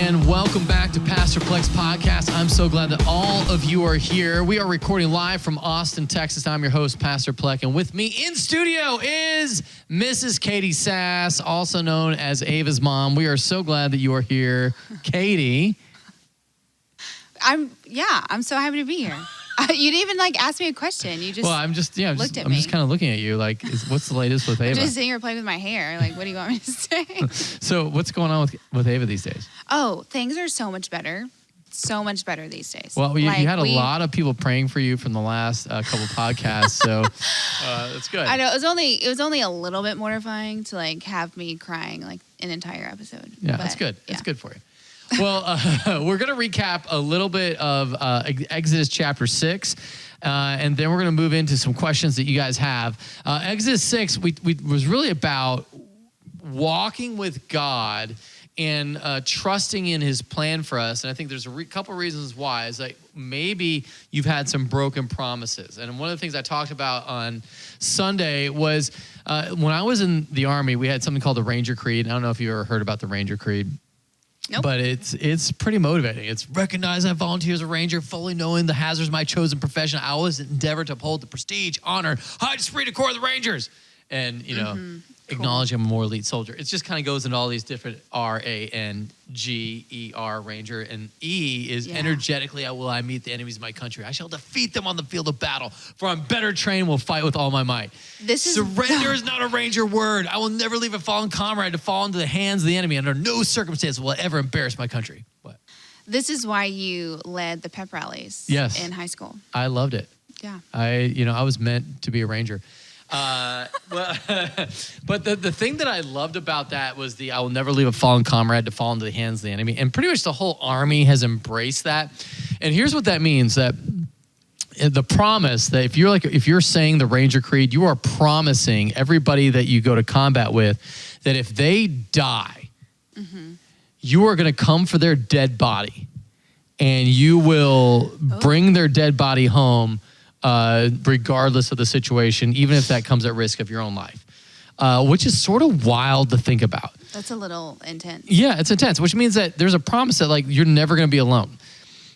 and welcome back to Pastor Plek's podcast. I'm so glad that all of you are here. We are recording live from Austin, Texas. I'm your host, Pastor Plek, and with me in studio is Mrs. Catie Sas, also known as Ava's mom. We are so glad that you are here. Katie. I'm so happy to be here. You didn't even ask me a question. You just I'm just kind of looking at you what's the latest with Ava? I'm just sitting here playing with my hair. What do you want me to say? So what's going on with Ava these days? Oh, things are so much better. So much better these days. Well, you had a lot of people praying for you from the last couple podcasts, so that's good. I know it was only a little bit mortifying to have me crying an entire episode. Yeah, that's good. Yeah. It's good for you. Well, we're going to recap a little bit of Exodus chapter 6, and then we're going to move into some questions that you guys have. Exodus 6 was really about walking with God and trusting in his plan for us. And I think there's a couple reasons why. Is maybe you've had some broken promises. And one of the things I talked about on Sunday was when I was in the Army, we had something called the Ranger Creed. I don't know if you ever heard about the Ranger Creed. Nope. But it's pretty motivating. It's recognize I volunteer as a ranger, fully knowing the hazards of my chosen profession. I always endeavor to uphold the prestige, honor, high esprit de corps of the Rangers. And, acknowledge I'm a more elite soldier. It just kind of goes into all these different R-A-N-G-E-R, Ranger. And E is energetically, will I meet the enemies of my country. I shall defeat them on the field of battle. For I'm better trained, will fight with all my might. Surrender is not a Ranger word. I will never leave a fallen comrade to fall into the hands of the enemy. Under no circumstance will I ever embarrass my country. What? This is why you led the pep rallies in high school. I loved it. Yeah. I was meant to be a Ranger. But the thing that I loved about that was I will never leave a fallen comrade to fall into the hands of the enemy. And pretty much the whole Army has embraced that. And here's what that means, that the promise that if you're saying the Ranger Creed, you are promising everybody that you go to combat with that if they die, you are going to come for their dead body and you will bring their dead body home regardless of the situation, even if that comes at risk of your own life, which is sort of wild to think about. That's a little intense. Yeah, it's intense, which means that there's a promise that you're never going to be alone.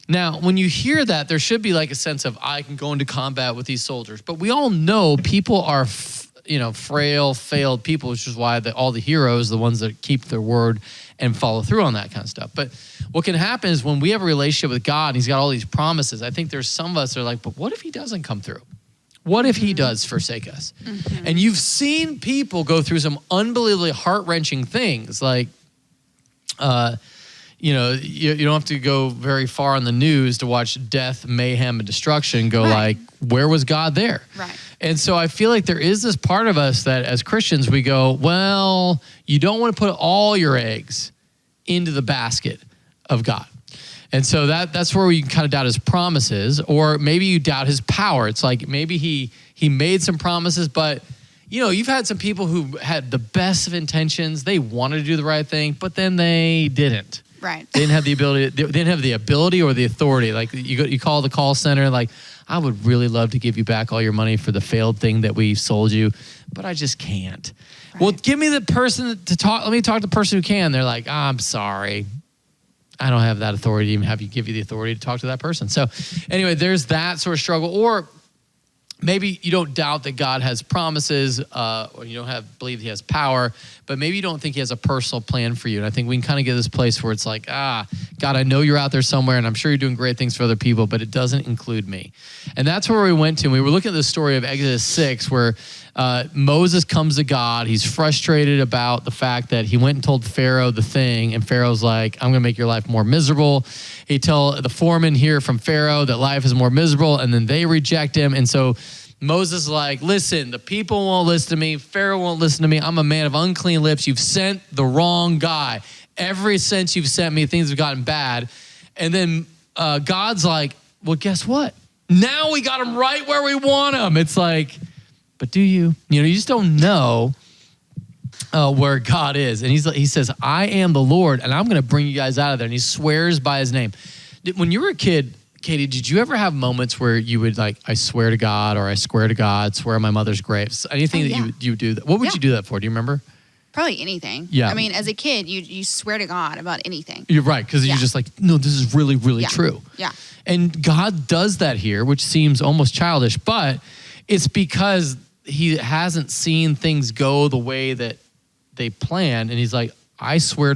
Now, when you hear that, there should be a sense of I can go into combat with these soldiers. But we all know people are, frail, failed people, which is why all the heroes, the ones that keep their word and follow through on that kind of stuff. But what can happen is when we have a relationship with God and he's got all these promises, I think there's some of us that are but what if he doesn't come through? What if he does forsake us? Mm-hmm. And you've seen people go through some unbelievably heart-wrenching things you don't have to go very far on the news to watch death, mayhem, and destruction go where was God there? Right. And so I feel there is this part of us that as Christians, we go, well, you don't want to put all your eggs into the basket of God. And so that's where we kind of doubt his promises, or maybe you doubt his power. It's maybe he made some promises, but you've had some people who had the best of intentions. They wanted to do the right thing, but then they didn't. Right. They didn't have the ability. They didn't have the ability or the authority. You call the call center, I would really love to give you back all your money for the failed thing that we sold you, but I just can't. Right. Well, give me the person to talk. Let me talk to the person who can. They're I'm sorry. I don't have that authority to even give you the authority to talk to that person. So anyway, there's that sort of struggle. Or maybe you don't doubt that God has promises, or you don't believe he has power, but maybe you don't think he has a personal plan for you. And I think we can kind of get to this place where it's God, I know you're out there somewhere and I'm sure you're doing great things for other people, but it doesn't include me. And that's where we went to. And we were looking at the story of Exodus 6, where Moses comes to God. He's frustrated about the fact that he went and told Pharaoh the thing, and Pharaoh's I'm going to make your life more miserable. He tell the foreman here from Pharaoh that life is more miserable, and then they reject him. And so Moses is listen, the people won't listen to me. Pharaoh won't listen to me. I'm a man of unclean lips. You've sent the wrong guy. Ever since you've sent me, things have gotten bad. And then God's well, guess what? Now we got him right where we want him. It's but do you? You just don't know where God is. And he says, I am the Lord, and I'm going to bring you guys out of there. And he swears by his name. When you were a kid, Katie, did you ever have moments where you would I swear to God, or I swear to God, swear on my mother's grave? Anything that you would do that? What would you do that for? Do you remember? Probably anything. Yeah. I mean, as a kid, you swear to God about anything. You're right, because you're just like, no, this is really, really true. Yeah. And God does that here, which seems almost childish, but it's because he hasn't seen things go the way that they planned. And he's like, I swear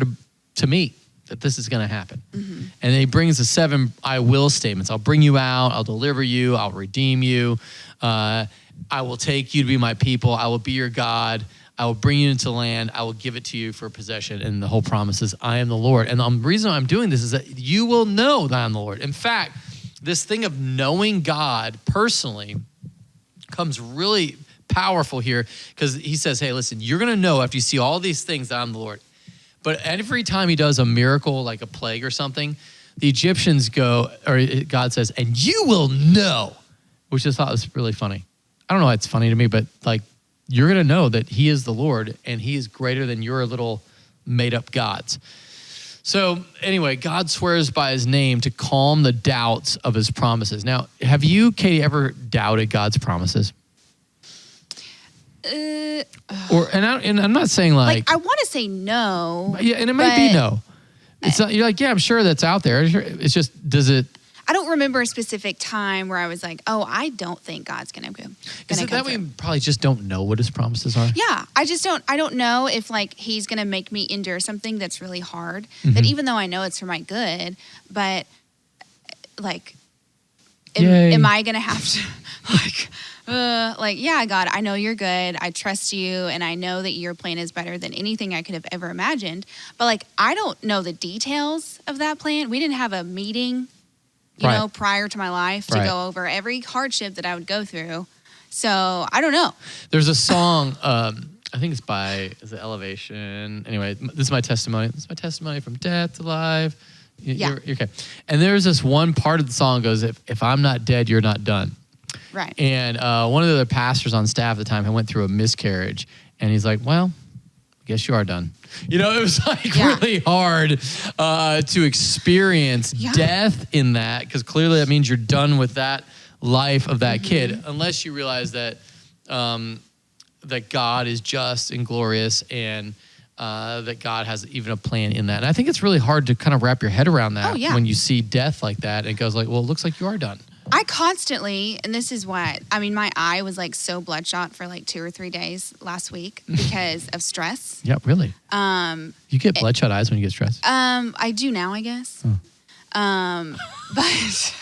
to me that this is going to happen. Mm-hmm. And then he brings the 7 I will statements. I'll bring you out. I'll deliver you. I'll redeem you. I will take you to be my people. I will be your God. I will bring you into land. I will give it to you for possession. And the whole promise is, I am the Lord. And the reason I'm doing this is that you will know that I'm the Lord. In fact, this thing of knowing God personally comes really powerful here, because he says, hey, listen, you're going to know after you see all these things that I'm the Lord. But every time he does a miracle, like a plague or something, the Egyptians go, or God says, and you will know, which I thought was really funny. I don't know why it's funny to me, but like, you're going to know that he is the Lord and he is greater than your little made up gods. So anyway, God swears by his name to calm the doubts of his promises. Now, have you, Katie, ever doubted God's promises? And I'm not saying like I want to say no. Yeah, and it might be no. It's not, you're like, yeah, I'm sure that's out there. It's just, does it? I don't remember a specific time where I was like, oh, I don't think God's going to go. Is it that we probably just don't know what his promises are? Yeah, I don't know if like he's going to make me endure something that's really hard, that even though I know it's for my good, but like, am I going to have to yeah, God, I know you're good. I trust you. And I know that your plan is better than anything I could have ever imagined. But like, I don't know the details of that plan. We didn't have a meeting you know, prior to my life to go over every hardship that I would go through. So I don't know. There's a song, I think it's by, is it Elevation? Anyway, this is my testimony. This is my testimony from death to life. You're okay. And there's this one part of the song goes, if I'm not dead, you're not done. Right. And one of the other pastors on staff at the time, went through a miscarriage. And he's like, well, I guess you are done. You know, it was like really hard to experience death in that, because clearly that means you're done with that life of that kid, unless you realize that that God is just and glorious, and that God has even a plan in that. And I think it's really hard to kind of wrap your head around that when you see death like that. And it goes like, well, it looks like you are done. I constantly, and this is why, I mean, my eye was like so bloodshot for like 2 or 3 days last week because of stress. Yeah, really? You get bloodshot eyes when you get stressed? I do now, I guess. But...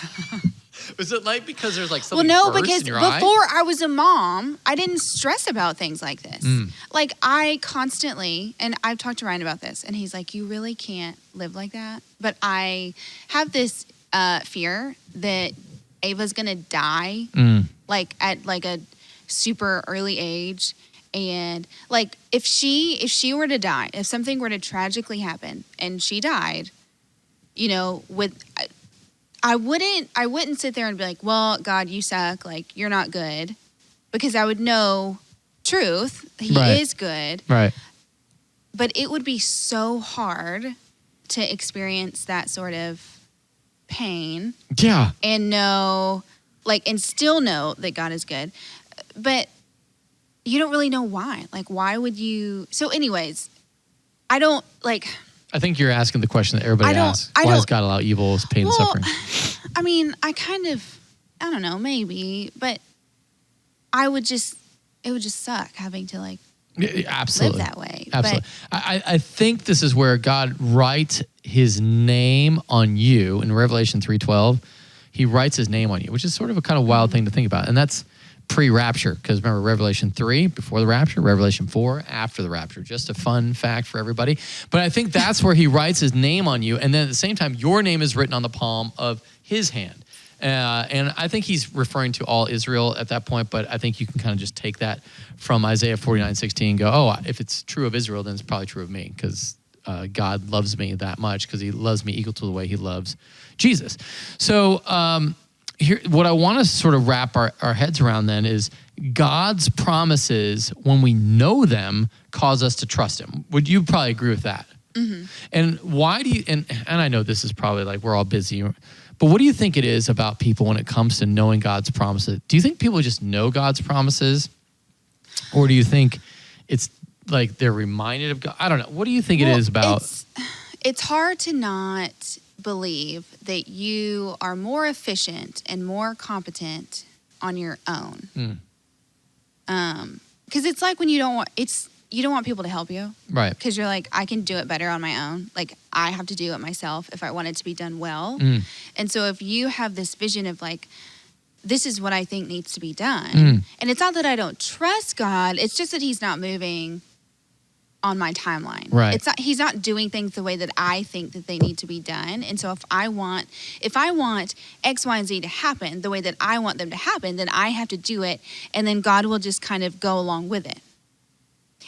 Was it like because there's like something because in your before eye? I was a mom, I didn't stress about things like this. Like I constantly, and I've talked to Ryan about this, and he's like, you really can't live like that. But I have this fear that Ava's gonna die like at like a super early age, and like if she were to die, if something were to tragically happen and she died, you know, I wouldn't sit there and be like, well, God, you suck, like you're not good, because I would know truth, he is good, right? But it would be so hard to experience that sort of pain, and know, like, and still know that God is good, but you don't really know why. Like, why would you? So, anyways, I don't like. I think you're asking the question that everybody asks: why does God allow evil, pain, and suffering? I mean, I don't know, maybe, but it would just suck having to like live that way. Absolutely. But I think this is where God writes his name on you in Revelation 3:12. He writes his name on you, which is sort of a kind of wild thing to think about. And that's pre-rapture, because remember Revelation 3, before the rapture, Revelation 4, after the rapture. Just a fun fact for everybody. But I think that's where he writes his name on you. And then at the same time, your name is written on the palm of his hand. And I think he's referring to all Israel at that point, but I think you can kind of just take that from Isaiah 49:16 and go, oh, if it's true of Israel, then it's probably true of me, because God loves me that much, because he loves me equal to the way he loves Jesus. So here, what I want to sort of wrap our heads around then is God's promises, when we know them, cause us to trust him. Would you probably agree with that? Mm-hmm. And why do you, and I know this is probably like we're all busy, but what do you think it is about people when it comes to knowing God's promises? Do you think people just know God's promises? Or do you think it's like they're reminded of God. I don't know. What do you think it is about? It's hard to not believe that you are more efficient and more competent on your own. Because it's like when you don't want people to help you. Right. Because you're like, I can do it better on my own. Like, I have to do it myself if I want it to be done well. And so if you have this vision of like, this is what I think needs to be done. And it's not that I don't trust God. It's just that he's not moving on my timeline. Right. He's not doing things the way that I think that they need to be done. And so if I want X, Y, and Z to happen the way that I want them to happen, then I have to do it. And then God will just kind of go along with it.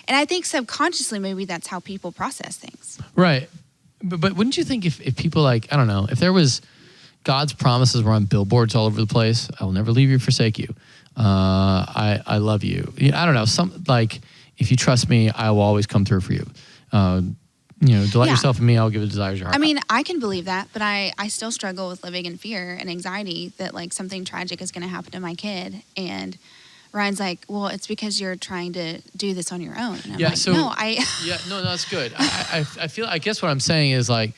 And I think subconsciously, maybe that's how people process things. Right. But wouldn't you think if people like, I don't know, if there was God's promises were on billboards all over the place, I will never leave you or forsake you. I love you. I don't know. Some like, if you trust me, I will always come through for you. Delight yourself in me, I'll give the desires of your heart. I mean, I can believe that, but I still struggle with living in fear and anxiety that like something tragic is going to happen to my kid. And Ryan's like, well, it's because you're trying to do this on your own. And I'm no, that's good. I guess what I'm saying is like,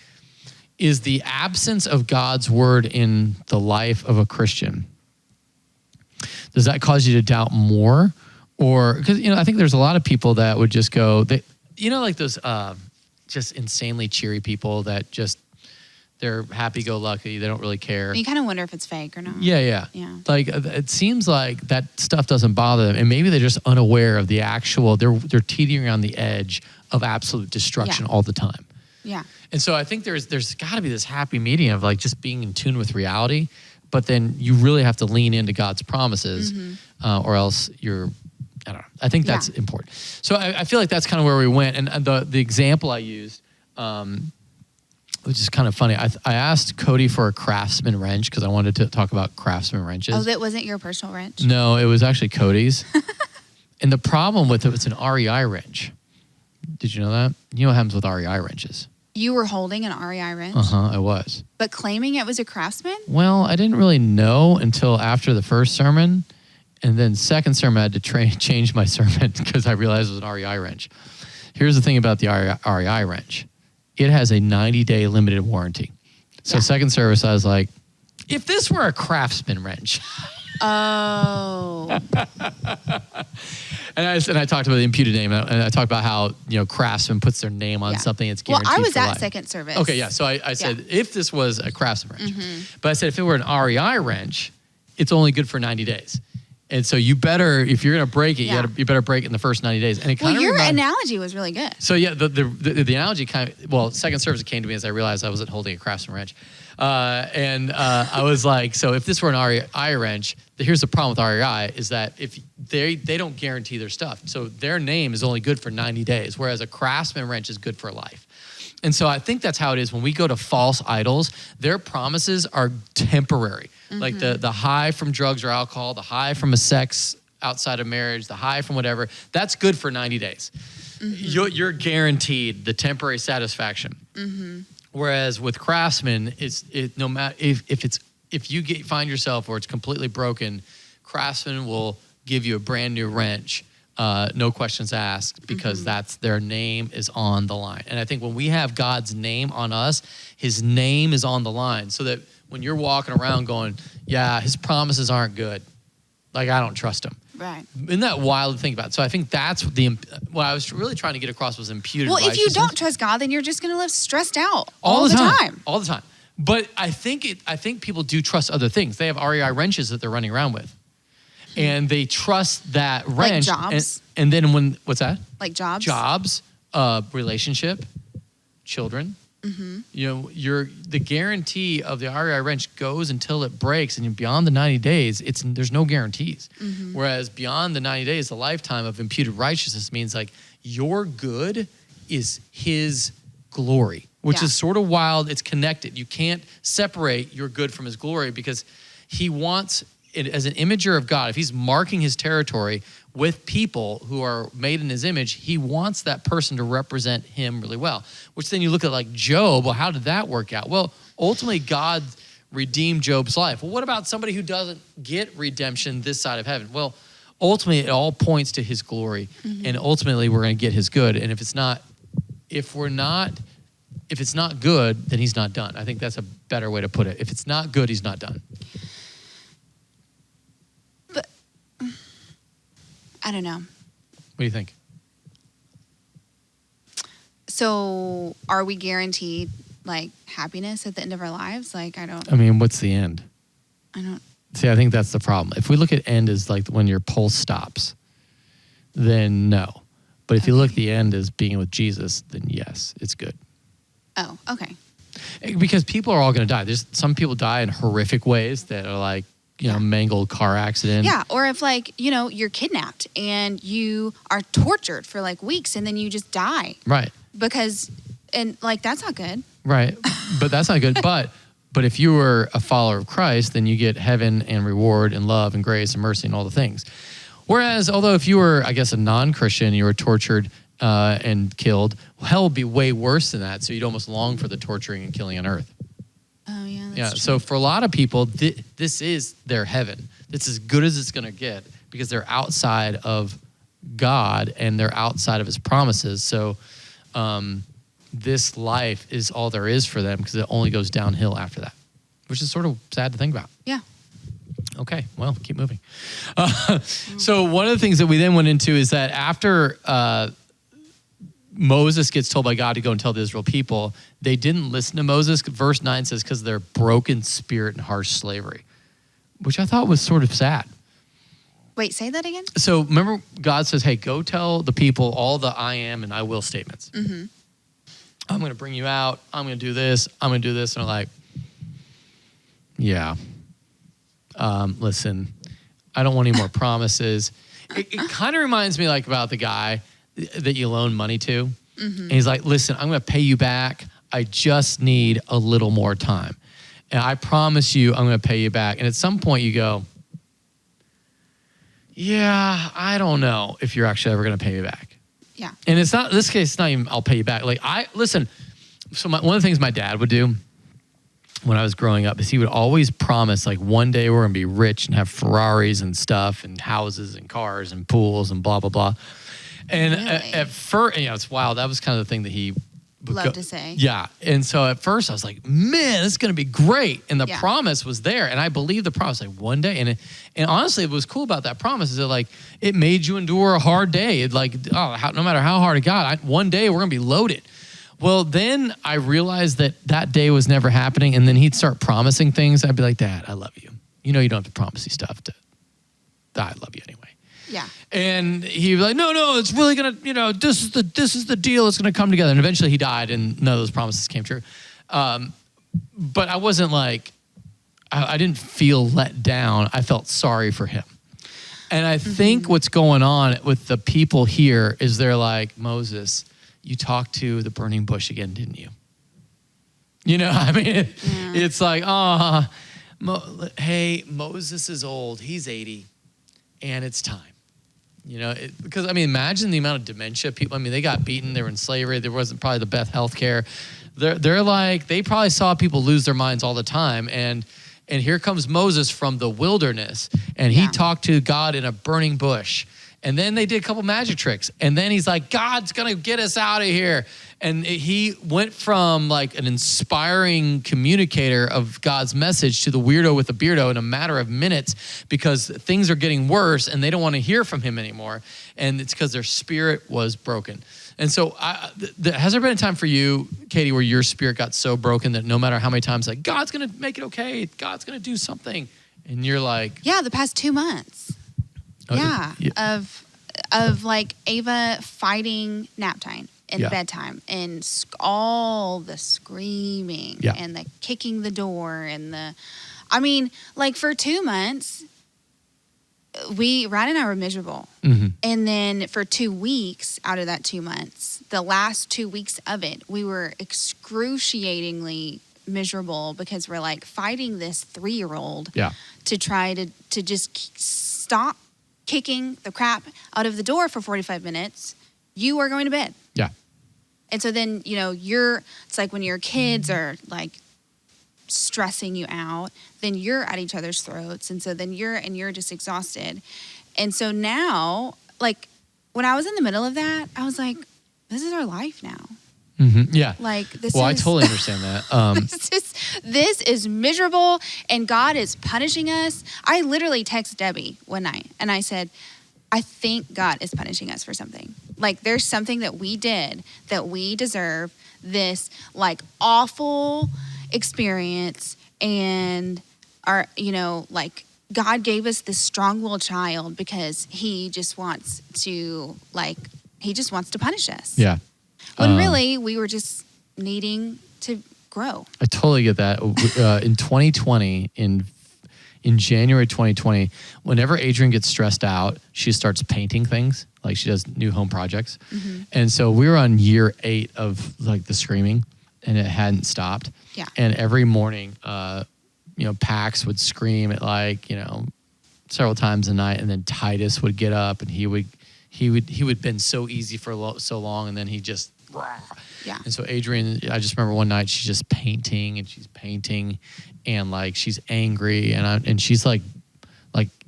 is the absence of God's word in the life of a Christian, does that cause you to doubt more? Or, because, I think there's a lot of people that would just go, like those just insanely cheery people that just, they're happy-go-lucky. They don't really care. You kind of wonder if it's fake or not. Yeah. Like, it seems like that stuff doesn't bother them. And maybe they're just unaware of the actual, they're teetering on the edge of absolute destruction all the time. Yeah. And so I think there's got to be this happy medium of like just being in tune with reality. But then you really have to lean into God's promises or else I don't know. I think that's important. So I feel like that's kind of where we went. And the example I used, which is kind of funny. I asked Cody for a Craftsman wrench because I wanted to talk about Craftsman wrenches. Oh, that wasn't your personal wrench? No, it was actually Cody's. And the problem with it's an REI wrench. Did you know that? You know what happens with REI wrenches? You were holding an REI wrench? I was. But claiming it was a Craftsman? Well, I didn't really know until after the first sermon. And then second sermon, I had to change my sermon because I realized it was an REI wrench. Here's the thing about the REI wrench. It has a 90-day limited warranty. So second service, I was like, if this were a Craftsman wrench. Oh. And I talked about the imputed name, and I talked about how Craftsman puts their name on something it's guaranteed. Well, I was for at life. second service. Okay, yeah. So I said if this was a Craftsman wrench, but I said if it were an REI wrench, it's only good for 90 days. And so you better, if you're going to break it, you better break it in the first 90 days. And it kind of your analogy was really good. So yeah, the analogy second service came to me as I realized I wasn't holding a Craftsman wrench. I was like, so if this were an REI wrench, here's the problem with REI is that if they don't guarantee their stuff. So their name is only good for 90 days, whereas a Craftsman wrench is good for life. And so I think that's how it is when we go to false idols. Their promises are temporary. Like the high from drugs or alcohol, the high from a sex outside of marriage, the high from whatever, that's good for 90 days. You're guaranteed the temporary satisfaction. Whereas with Craftsman, no matter if you find yourself where it's completely broken, Craftsman will give you a brand new wrench. No questions asked, because that's their name is on the line. And I think when we have God's name on us, his name is on the line, so that when you're walking around going, yeah, his promises aren't good, like I don't trust him. Right. Isn't that wild to think about? So I think that's what I was really trying to get across was imputed righteousness. Well, if you don't trust God, then you're just going to live stressed out all the time. All the time. But I think people do trust other things. They have REI wrenches that they're running around with. And they trust that wrench. Like jobs. And then what's that? Like jobs. Jobs, relationship, children. The guarantee of the REI wrench goes until it breaks, and beyond the 90 days, there's no guarantees. Whereas beyond the 90 days, the lifetime of imputed righteousness means like your good is his glory, which is sort of wild. It's connected. You can't separate your good from his glory, because he wants it as an imager of God. If he's marking his territory with people who are made in his image, he wants that person to represent him really well. Which then you look at like Job. Well, how did that work out? Well, ultimately God redeemed Job's life. Well, what about somebody who doesn't get redemption this side of heaven? Well, ultimately it all points to his glory, and ultimately we're going to get his good. And if it's not good, then he's not done. I think that's a better way to put it. If it's not good, he's not done. But I don't know. What do you think? So are we guaranteed like happiness at the end of our lives? Like, I mean, what's the end? See, I think that's the problem. If we look at end as like when your pulse stops, then no. But if you look at the end as being with Jesus, then yes, it's good. Oh, okay. Because people are all going to die. There's some people die in horrific ways that are like, mangled car accident. Yeah, or if like, you're kidnapped and you are tortured for like weeks and then you just die. Right. And like, that's not good. Right. But that's not good. But if you were a follower of Christ, then you get heaven and reward and love and grace and mercy and all the things. Whereas, although if you were, I guess, a non-Christian, you were tortured and killed, hell would be way worse than that. So you'd almost long for the torturing and killing on earth. Oh, yeah. That's true. So for a lot of people, this is their heaven. It's as good as it's going to get because they're outside of God and they're outside of his promises. So this life is all there is for them because it only goes downhill after that, which is sort of sad to think about. Yeah. Okay, well, keep moving. So one of the things that we then went into is that after Moses gets told by God to go and tell the Israel people, they didn't listen to Moses. Verse 9 says, because of their broken spirit and harsh slavery, which I thought was sort of sad. Wait, say that again? So remember, God says, hey, go tell the people all the I am and I will statements. Mm-hmm. I'm going to bring you out. I'm going to do this. I'm going to do this. And they're like, yeah. Listen, I don't want any more promises. It kind of reminds me like about the guy that you loan money to. Mm-hmm. And he's like, listen, I'm going to pay you back. I just need a little more time. And I promise you I'm going to pay you back. And at some point you go, yeah, I don't know if you're actually ever going to pay me back. Yeah. And it's not, in this case, it's not even I'll pay you back. Like listen, so one of the things my dad would do when I was growing up is he would always promise like one day we're going to be rich and have Ferraris and stuff and houses and cars and pools and blah, blah, blah. And really? at first, it's wild. That was kind of the thing that he would love to say. Yeah. And so at first I was like, man, this is going to be great. And the promise was there. And I believed the promise like one day. And honestly, what was cool about that promise is that like, it made you endure a hard day. It like, no matter how hard it got, one day we're going to be loaded. Well, then I realized that day was never happening. And then he'd start promising things. I'd be like, Dad, I love you. You don't have to promise these stuff. I love you anyway. Yeah. And he'd be like, no, it's really going to, this is the deal. It's going to come together. And eventually he died and none of those promises came true. But I wasn't like, I didn't feel let down. I felt sorry for him. And I think what's going on with the people here is they're like, Moses, you talked to the burning bush again, didn't you? It's like, hey, Moses is old. He's 80 and it's time. Because imagine the amount of dementia people, they got beaten, they were in slavery, there wasn't probably the best health care. They're like, they probably saw people lose their minds all the time. And here comes Moses from the wilderness and he talked to God in a burning bush. And then they did a couple magic tricks. And then he's like, God's going to get us out of here. And he went from like an inspiring communicator of God's message to the weirdo with the beardo in a matter of minutes because things are getting worse and they don't want to hear from him anymore. And it's because their spirit was broken. And so has there been a time for you, Katie, where your spirit got so broken that no matter how many times like, God's going to make it okay. God's going to do something. And you're like. Yeah, the past 2 months. Of like Ava fighting nap time and bedtime and all the screaming and the kicking the door and like for 2 months, Ryan and I were miserable. Mm-hmm. And then for 2 weeks out of that 2 months, the last 2 weeks of it, we were excruciatingly miserable because we're like fighting this 3-year-old to try to just stop kicking the crap out of the door for 45 minutes, you are going to bed. Yeah. And so then, it's like when your kids are like stressing you out, then you're at each other's throats. And so then you're just exhausted. And so now, like, when I was in the middle of that, I was like, this is our life now. Mm-hmm. Yeah. Like, this well, is... I totally understand that. This is miserable, and God is punishing us. I literally texted Debbie one night, and I said, I think God is punishing us for something. Like, there's something that we did that we deserve this, like, awful experience. And like, God gave us this strong-willed child because he just wants to punish us. Yeah. When really we were just needing to grow. I totally get that. In 2020, in January 2020, whenever Adrienne gets stressed out, she starts painting things. Like, she does new home projects. Mm-hmm. And so we were on year 8 of like the screaming, and it hadn't stopped. Yeah. And every morning, Pax would scream at several times a night, and then Titus would get up and he would been so easy for so long, and then he just... Yeah. And so Adrienne, I just remember one night she's just painting, and like she's angry, and she's like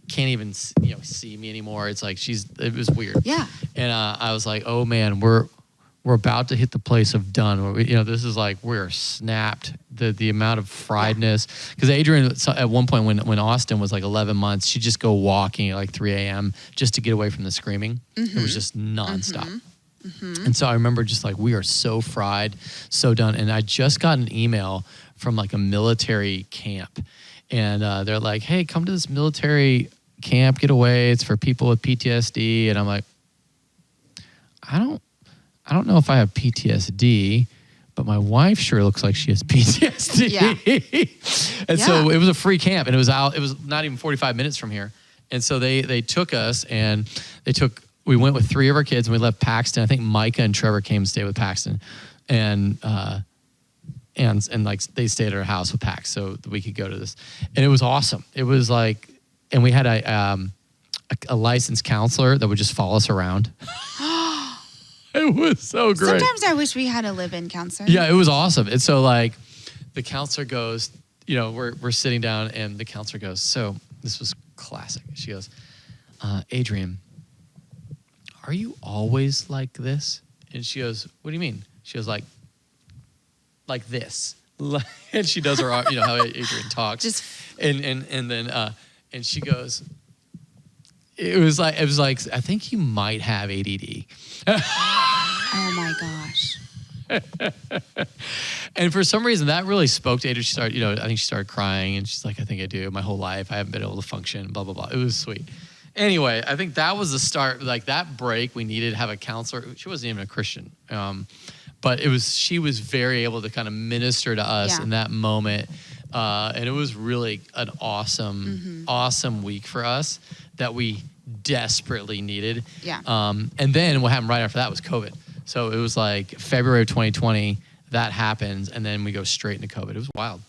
can't even see me anymore. It's like it was weird. Yeah. And I was like, oh man, we're about to hit the place of done. Where this is like we're snapped. The amount of friedness, because Adrienne at one point when Austin was like 11 months, she'd just go walking at like 3 a.m. just to get away from the screaming. Mm-hmm. It was just nonstop. Mm-hmm. Mm-hmm. And so I remember just like, we are so fried, so done. And I just got an email from like a military camp, and they're like, hey, come to this military camp, get away. It's for people with PTSD. And I'm like, I don't know if I have PTSD, but my wife sure looks like she has PTSD. Yeah. And so it was a free camp, and it was not even 45 minutes from here. And so they took us, and we went with 3 of our kids, and we left Paxton. I think Micah and Trevor came to stay with Paxton, and like they stayed at our house with Pax, so that we could go to this. And it was awesome. It was like, and we had a licensed counselor that would just follow us around. It was so great. Sometimes I wish we had a live-in counselor. Yeah, it was awesome. And so like the counselor goes, we're sitting down, and the counselor goes, so this was classic. She goes, Adrienne, are you always like this? And she goes, what do you mean? She goes, like this. And she does her, how Adrienne talks. And then she goes, it was like, I think you might have ADD. Oh my gosh. And for some reason that really spoke to Adrienne. She started, I think she started crying, and she's like, I think I do. My whole life I haven't been able to function, blah, blah, blah. It was sweet. Anyway, I think that was the start. Like, that break, we needed to have a counselor. She wasn't even a Christian. But she was very able to kind of minister to us in that moment. And it was really an awesome week for us that we desperately needed. Yeah. And then what happened right after that was COVID. So it was like February of 2020, that happens, and then we go straight into COVID. It was wild.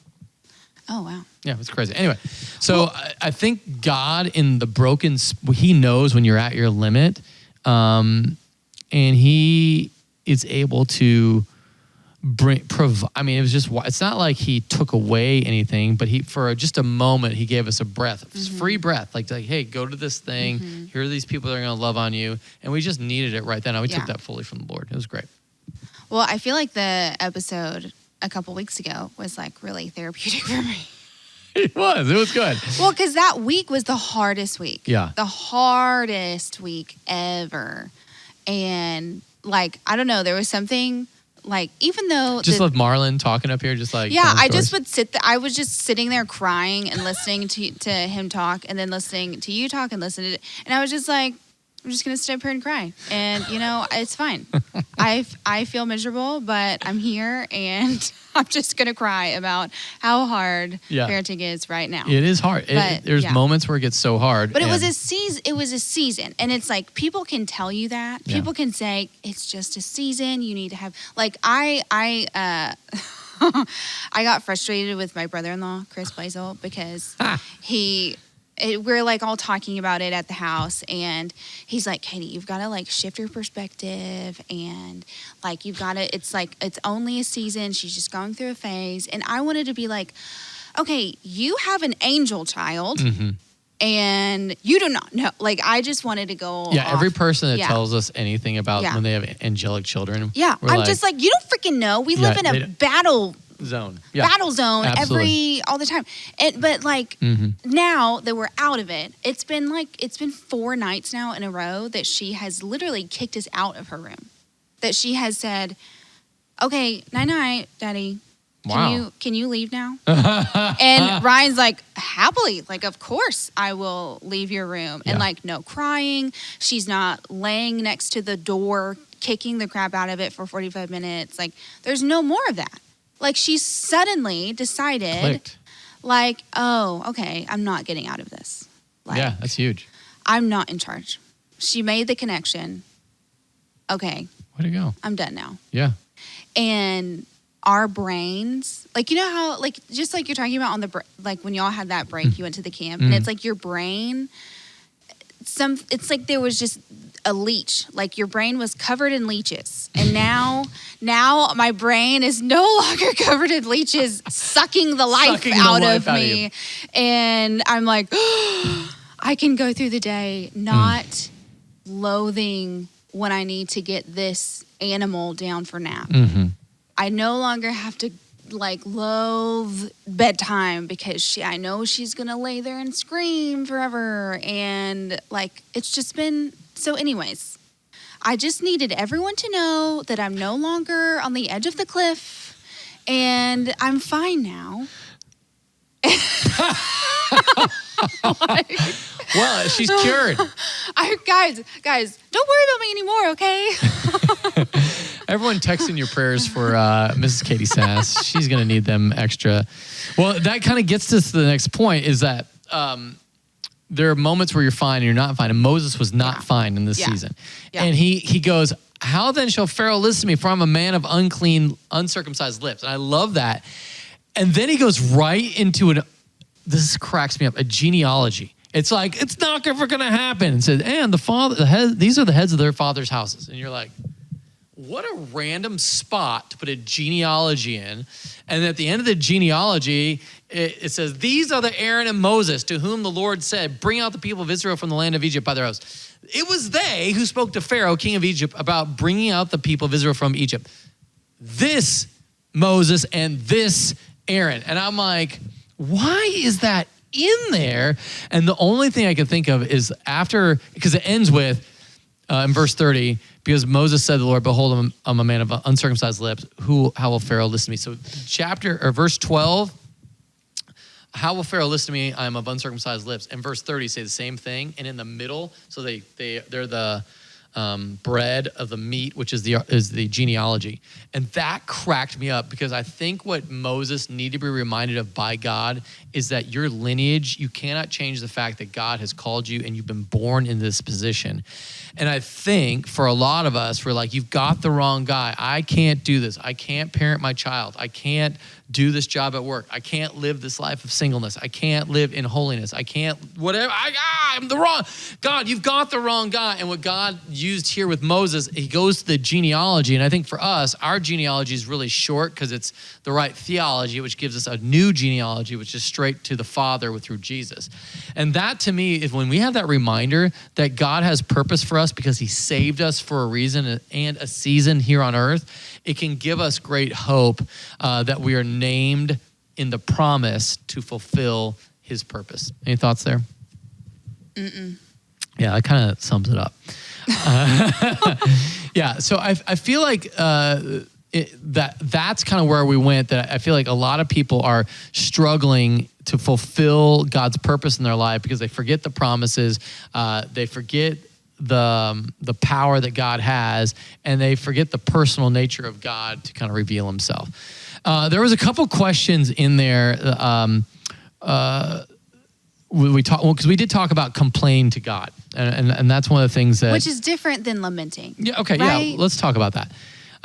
Oh, wow. Yeah, it was crazy. Anyway, so I think God in the broken, he knows when you're at your limit, and he is able to it's not like he took away anything, but for just a moment, he gave us a breath, free breath. Like, hey, go to this thing. Mm-hmm. Here are these people that are going to love on you. And we just needed it right then. And we took that fully from the Lord. It was great. Well, I feel like the episode a couple weeks ago was like really therapeutic for me. It was good. Well, because that week was the hardest week. Yeah. The hardest week ever. And like, I don't know, there was something like, even though just love Marlon talking up here, just like, yeah, I just would I was just sitting there crying and listening to him talk, and then listening to you talk, and listening to, and I was just like, I'm just gonna sit up here and cry, and it's fine. I feel miserable, but I'm here, and I'm just gonna cry about how hard parenting is right now. It is hard. There's moments where it gets so hard. But it was a season. It was a season, and it's like people can tell you that. People can say it's just a season. You need to have like I got frustrated with my brother-in-law, Chris Blaisel, because we're like all talking about it at the house, and he's like, Katie, you've got to like shift your perspective, and like you've got to, it's like, it's only a season. She's just going through a phase. And I wanted to be like, okay, you have an angel child. Mm-hmm. And you do not know. Like, I just wanted to go Yeah, off. every person that Yeah. tells us anything about Yeah. when they have angelic children. Yeah, we're I'm like, just like, you don't freaking know. We live in they a don't- battle zone. Yeah. zone absolutely. all the time. But like now that we're out of it, it's been 4 nights now in a row that she has literally kicked us out of her room. That she has said, "Okay, night night, Daddy. Wow. Can you leave now?" And Ryan's like, "Happily, like, of course I will leave your room." And Yeah. like, no crying. She's not laying next to the door, kicking the crap out of it for 45 minutes. Like, there's no more of that. Like, she suddenly decided, Clicked. like, oh, okay, I'm not getting out of this. Like, Yeah, that's huge. I'm not in charge. She made the connection. Okay, Way to go. I'm done now. Yeah. And our brains, like, you know how, like, just like you're talking about on the, like, when y'all had that break, you went to the camp, and it's like your brain, it's like there was just a leech, like your brain was covered in leeches. And now my brain is no longer covered in leeches, sucking the life Sucking the out life of out of me. you. And I'm like, I can go through the day not loathing when I need to get this animal down for nap. Mm-hmm. I no longer have to like loathe bedtime because I know she's gonna lay there and scream forever. And like, it's just been, so anyways, I just needed everyone to know that I'm no longer on the edge of the cliff and I'm fine now. Well, she's cured. Guys, don't worry about me anymore, okay? Everyone texting your prayers for Mrs. Catie Sas. She's going to need them extra. Well, that kind of gets us to the next point is that there are moments where you're fine and you're not fine. And Moses was not fine in this season. Yeah. And he goes, how then shall Pharaoh listen to me? For I'm a man of unclean, uncircumcised lips. And I love that. And then he goes right into this cracks me up, a genealogy. It's like, it's not ever going to happen. And said, and these are the heads of their father's houses. And you're like, what a random spot to put a genealogy in. And at the end of the genealogy, it says, these are the Aaron and Moses to whom the Lord said, bring out the people of Israel from the land of Egypt by their hosts. It was they who spoke to Pharaoh, king of Egypt, about bringing out the people of Israel from Egypt. This Moses and this Aaron. And I'm like, why is that in there? And the only thing I can think of is after, because it ends with, in verse 30, because Moses said to the Lord, behold, I'm a man of uncircumcised lips. How will Pharaoh listen to me? So verse 12, how will Pharaoh listen to me? I am of uncircumcised lips. And verse 30 say the same thing. And in the middle, so they're the bread of the meat, which is the genealogy. And that cracked me up because I think what Moses needed to be reminded of by God is that your lineage, you cannot change the fact that God has called you and you've been born in this position. And I think for a lot of us, we're like, you've got the wrong guy. I can't do this. I can't parent my child. I can't do this job at work. I can't live this life of singleness. I can't live in holiness. I can't, whatever. I'm the wrong. God, you've got the wrong guy. And what God used here with Moses, he goes to the genealogy. And I think for us, our genealogy is really short because it's the right theology, which gives us a new genealogy, which is straight to the Father through Jesus. And that to me is when we have that reminder that God has purpose for us because he saved us for a reason and a season here on earth, it can give us great hope that we are named in the promise to fulfill his purpose. Any thoughts there? Mm-mm. Yeah, that kind of sums it up. Yeah, so I feel like that's kind of where we went, that I feel like a lot of people are struggling to fulfill God's purpose in their life because they forget the promises, they forget the power that God has, and they forget the personal nature of God to kind of reveal himself. There was a couple questions in there. We talked, well, because we did talk about complain to God, and that's one of the things that, Which is different than lamenting. Yeah, okay, right? yeah, let's talk about that.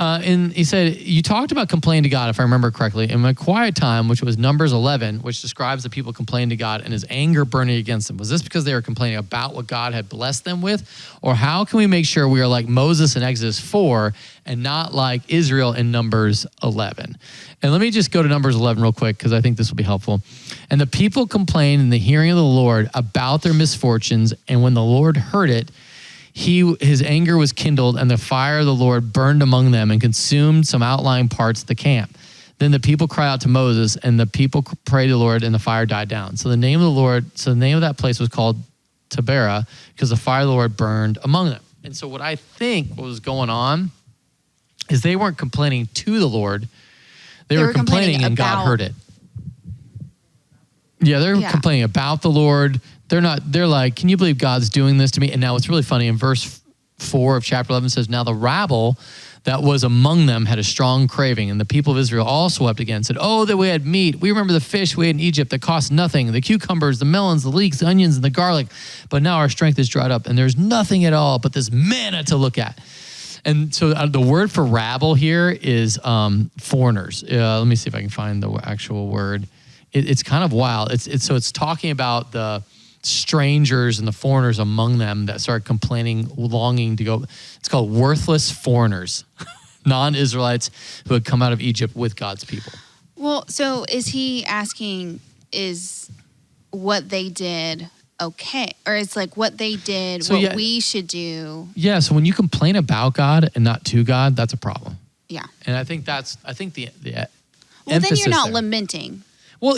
And he said, you talked about complaining to God, if I remember correctly, in my quiet time, which was Numbers 11, which describes the people complaining to God and his anger burning against them. Was this because they were complaining about what God had blessed them with? Or how can we make sure we are like Moses in Exodus 4 and not like Israel in Numbers 11? And let me just go to Numbers 11 real quick because I think this will be helpful. And the people complained in the hearing of the Lord about their misfortunes, and when the Lord heard it, his anger was kindled, and the fire of the Lord burned among them and consumed some outlying parts of the camp. Then the people cried out to Moses, and the people prayed to the Lord, and the fire died down. So the name of that place was called Taberah, because the fire of the Lord burned among them. And so what I think was going on is they weren't complaining to the Lord. They were complaining and God heard it. Yeah, they're complaining about the Lord. They're like, can you believe God's doing this to me? And now it's really funny. In verse 4 of chapter 11 says, now the rabble that was among them had a strong craving. And the people of Israel also wept again, said, oh, that we had meat. We remember the fish we ate in Egypt that cost nothing, the cucumbers, the melons, the leeks, the onions, and the garlic. But now our strength is dried up, and there's nothing at all but this manna to look at. And so the word for rabble here is foreigners. Let me see if I can find the actual word. It's kind of wild. It's talking about the strangers and the foreigners among them that start complaining, longing to go. It's called worthless foreigners, non-Israelites who had come out of Egypt with God's people. Well, so is he asking, is what they did okay? Or it's like what they did, we should do? Yeah, so when you complain about God and not to God, that's a problem. Yeah. And I think the well, then you're not there. lamenting. Well,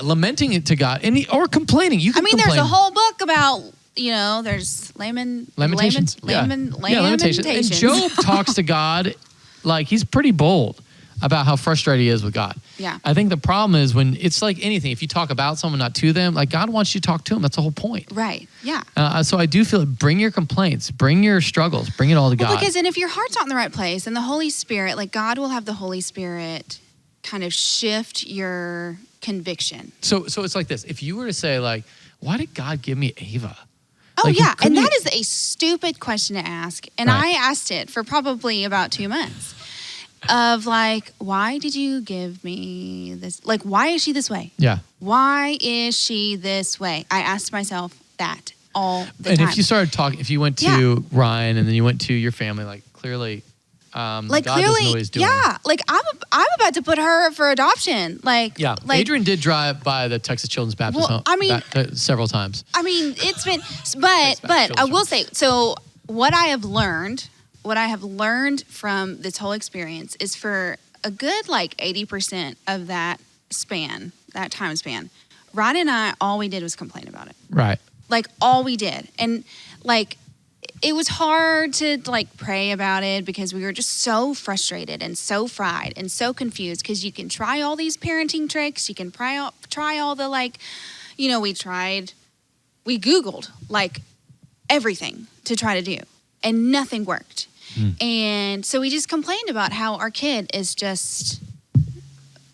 lamenting it to God or complaining. You can complain. There's a whole book about, there's Lamentations. Lamentations. And Job talks to God like he's pretty bold about how frustrated he is with God. Yeah. I think the problem is when it's like anything, if you talk about someone, not to them, like God wants you to talk to him. That's the whole point. Right. Yeah. So I do feel bring your complaints, bring your struggles, bring it all to God. Because if your heart's not in the right place, and the Holy Spirit, like God will have the Holy Spirit kind of shift your conviction. So it's like this. If you were to say like, why did God give me Ava? Oh, like, yeah. And that is a stupid question to ask. And I asked it for probably about 2 months of like, why did you give me this? Like, why is she this way? Yeah. Why is she this way? I asked myself that all the time. And if you started talking, if you went to Ryan and then you went to your family, like clearly, God doesn't know what he's doing. Yeah, like I'm about to put her for adoption. Like Adrian did drive by the Texas Children's Baptist home several times. I mean, it's been, but I will say, so what I have learned from this whole experience is for a good like 80% of that time span, Ryan and I, all we did was complain about it. Right. Like all we did, and like. It was hard to like pray about it because we were just so frustrated and so fried and so confused because you can try all these parenting tricks. You can try all the like, we Googled like everything to try to do and nothing worked. And so we just complained about how our kid is just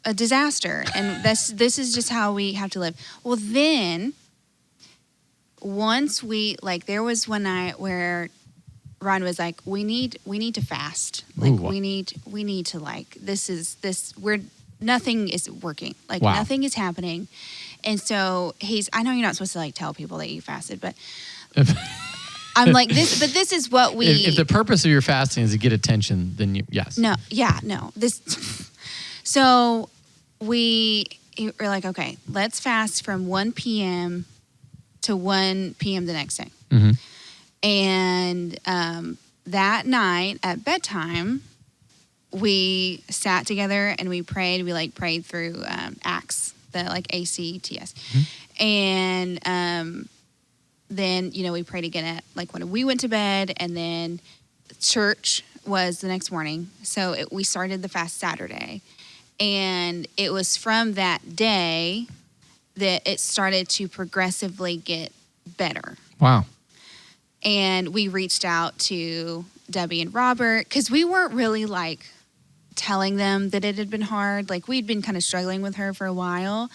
a disaster. And this is just how we have to live. Well, then once there was one night where Ron was like, we need to fast. Like we need to like, nothing is working. Like nothing is happening. And so I know you're not supposed to like tell people that you fasted, but I'm like this is what we. If the purpose of your fasting is to get attention, then yes. No. So we're like, okay, let's fast from 1 p.m. to 1 p.m. the next day. Mm-hmm. And that night at bedtime, we sat together and we prayed. We prayed through Acts, the ACTS. Mm-hmm. And then, we prayed again at when we went to bed, and then church was the next morning. So we started the fast Saturday. And it was from that day that it started to progressively get better. Wow. And we reached out to Debbie and Robert because we weren't really telling them that it had been hard. We'd been kind of struggling with her for a while,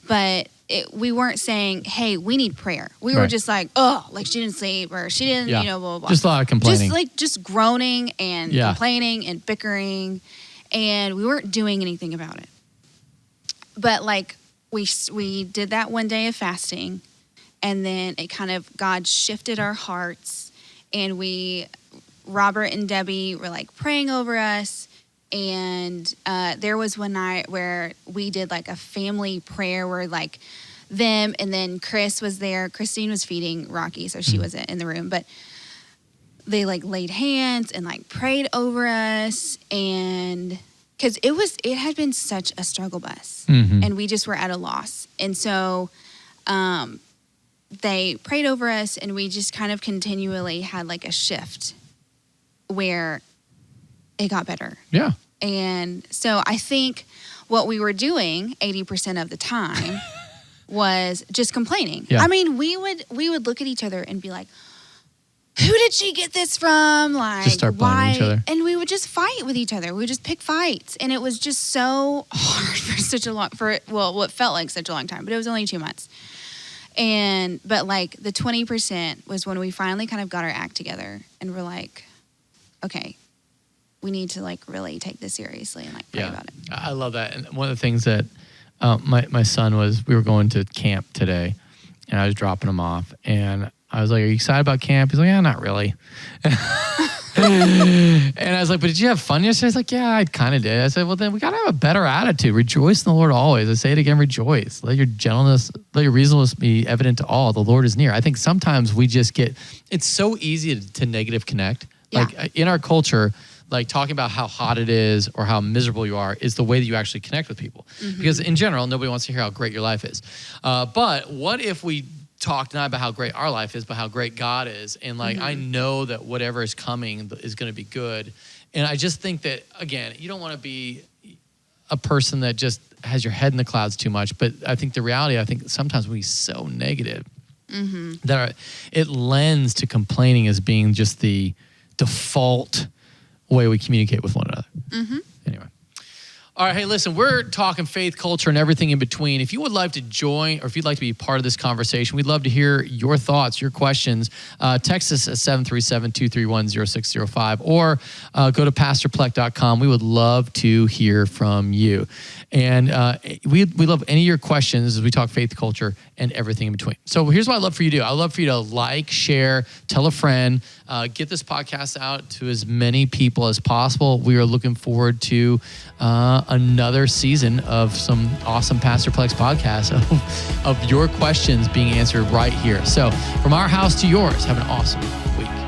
but we weren't saying, hey, we need prayer. We were Right. just like, oh, like she didn't sleep or she didn't, Yeah. blah, blah, blah. Just a lot of complaining. Just groaning and Yeah. complaining and bickering. And we weren't doing anything about it. But like we did that one day of fasting, and then it kind of, God shifted our hearts, and Robert and Debbie were like praying over us. And there was one night where we did like a family prayer where like them, and then Chris was there. Christine was feeding Rocky, so she wasn't in the room, but they like laid hands and like prayed over us. And because it had been such a struggle bus, and we just were at a loss. And so they prayed over us, and we just kind of continually had like a shift where it got better. Yeah. And so I think what we were doing 80% of the time was just complaining. Yeah. I mean, we would look at each other and be like, who did she get this from? Like, Just start blaming each other. And we would just fight with each other. We would just pick fights. And it was just so hard what felt like such a long time, but it was only 2 months. But like the 20% was when we finally kind of got our act together and we're like, okay, we need to like really take this seriously and like pray about it. I love that. And one of the things that my son we were going to camp today, and I was dropping him off, and I was like, are you excited about camp? He's like, yeah, not really. And I was like, but did you have fun yesterday? He's like, yeah, I kind of did. I said, well, then we got to have a better attitude. Rejoice in the Lord always. I say it again, rejoice. Let your gentleness, let your reasonableness be evident to all. The Lord is near. I think sometimes we just it's so easy to negative connect. Yeah. Like in our culture, like talking about how hot it is or how miserable you are is the way that you actually connect with people. Because in general, nobody wants to hear how great your life is. But what if we talk not about how great our life is, but how great God is? And like, I know that whatever is coming is going to be good. And I just think that, again, you don't want to be a person that just has your head in the clouds too much. But I think the reality, sometimes we're so negative that it lends to complaining as being just the default way we communicate with one another. Anyway. All right, hey, listen, we're talking faith, culture, and everything in between. If you would like to join, or if you'd like to be part of this conversation, we'd love to hear your thoughts, your questions. Text us at 737-231-0605, or go to pastorplek.com. We would love to hear from you. And we love any of your questions as we talk faith, culture, and everything in between. So here's what I'd love for you to do. I'd love for you to like, share, tell a friend, get this podcast out to as many people as possible. We are looking forward to another season of some awesome Pastor Plex podcasts of your questions being answered right here. So from our house to yours, have an awesome week.